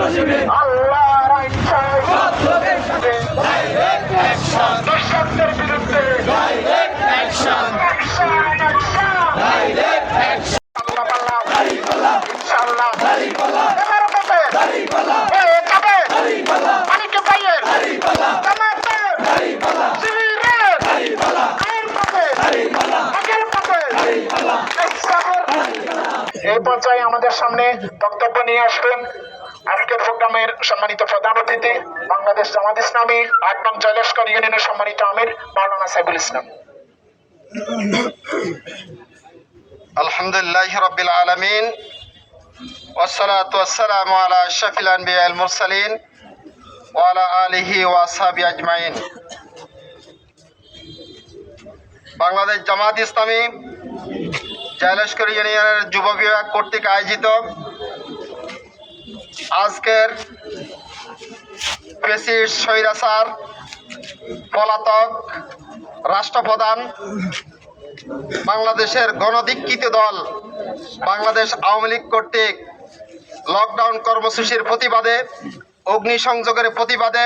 আল্লাহর আইন চাই, দর্শকদের বিরুদ্ধে অ্যাকশন, অ্যাকশন। ইনশাআল্লাহ এবার কবে কবে মানিক ভাইয়ের জামাতের শিবিরের আইন কবে আজের কবে এই পর্যায়ে আমাদের সামনে বক্তব্য নিয়ে আসবেন আজকের প্রোগ্রামের সম্মানিত প্রধান অতিথি বাংলাদেশ জামাত ইসলামী ৮ নং জয়লস্কর ইউনিয়নের সম্মানিত আমির মাওলানা সাইফুল ইসলাম। আলহামদুলিল্লাহ রাব্বিল আলামিন ওয়াসসালাতু ওয়াসসালামু আলা আশরাফিল আনবিয়া ওয়াল মুরসালিন ওয়া আলা আলিহি ওয়া আসহাবিহি আজমাইন। বাংলাদেশ জামাত ইসলামী জয়লস্কর ইউনিয়নের যুব বিভাগ কর্তৃক আয়োজিত আজকের ফ্যাসিস্ট স্বৈরাচার পলাতক রাষ্ট্রপ্রধান বাংলাদেশের গণধিক্ষিত দল বাংলাদেশ আওয়ামী লীগ কর্তৃক লকডাউন কর্মসূচির প্রতিবাদে অগ্নিসংযোগের প্রতিবাদে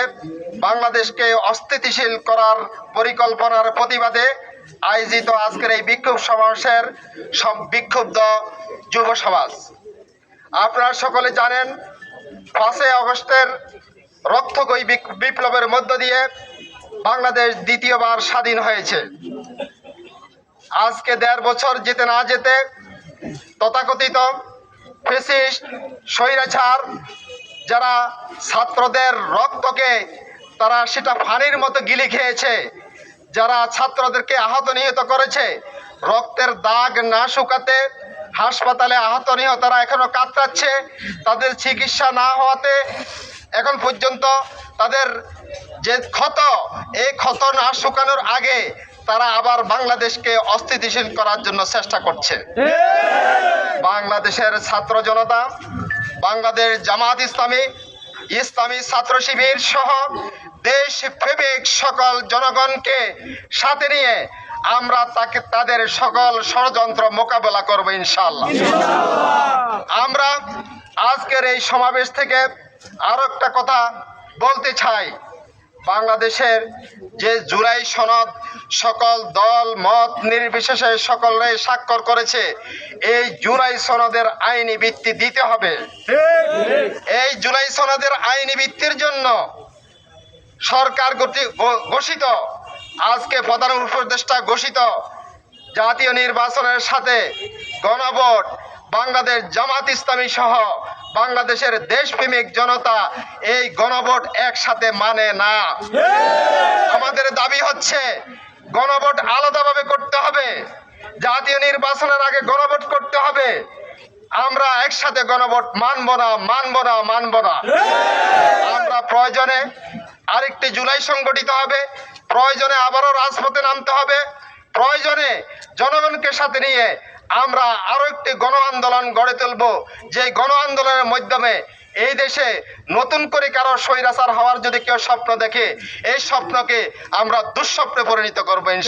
বাংলাদেশকে অস্থিতিশীল করার পরিকল্পনার প্রতিবাদে আয়োজিত আজকের এই বিক্ষোভ সমাবেশের বিক্ষুব্ধ যুব সমাজ। আপনারা সকলে জানেন 5 আগস্টের রক্তক্ষয়ী বিপ্লবের মধ্য দিয়ে বাংলাদেশ দ্বিতীয়বার স্বাধীন হয়েছে। আজকে 1.5 বছর যেতে না যেতে তথাকথিত ফ্যাসিস্ট স্বৈরাচার যারা ছাত্রদের রক্তকে তারা সেটা পানির মতো গিলে খেয়েছে, যারা ছাত্রদেরকে আহত নিহত করেছে, রক্তের দাগ না শুকাতে হাসপাতালে আহত নিহতরা এখনো কাতরাচ্ছে, তাদের চিকিৎসা না হওয়াতে এখন পর্যন্ত তাদের যে ক্ষত এই ক্ষত না শুকানোর আগে তারা আবার বাংলাদেশকে অস্থিতিশীল করার জন্য চেষ্টা করছে। বাংলাদেশের ছাত্র জনতা, বাংলাদেশ জামাত ইসলামী, ইসলামী ছাত্র শিবির সহ দেশপ্রেমিক সকল জনগণকে সাথে নিয়ে আমরা তাদের সকল ষড়যন্ত্র মোকাবেলা করব ইনশাআল্লাহ। আমরা আজকের এই সমাবেশ থেকে আরো একটা কথা বলতে চাই। বাংলাদেশের যে জুলাই সনদ সকল দল মত নির্বিশেষে সকলে স্বাক্ষর করেছে, এই জুলাই সনদের আইনি ভিত্তি দিতে হবে। এই জুলাই সনদের আইনি ভিত্তির জন্য সরকার ঘোষিত আজকে প্রধান উপদেষ্টা ঘোষিত জাতীয় নির্বাচনের সাথে গণভোট বাংলাদেশ জামাত ইসলামী সহ বাংলাদেশের দেশপ্রেমিক জনতা এই গণভোট একসাথে মানে না। আমাদের দাবি হচ্ছে গণভোট আলাদাভাবে করতে হবে, জাতীয় নির্বাচনের আগে গণভোট করতে হবে। আমরা একসাথে গণভোট মানব না। আমরা প্রয়োজনে আরেকটি জুলাই সংগঠিত হবে, প্রয়োজনে আবারও রাজপথে নামতে হবে, প্রয়োজনে জনগণকে সাথে নিয়ে আমরা আরো একটি গণ আন্দোলন গড়ে তুলব, যে গণ আন্দোলনের মাধ্যমে এই দেশে নতুন করে কারো স্বৈরাচার হওয়ার যদি কেউ স্বপ্ন দেখে, এই স্বপ্নকে আমরা দুঃস্বপ্নে পরিণত করবো।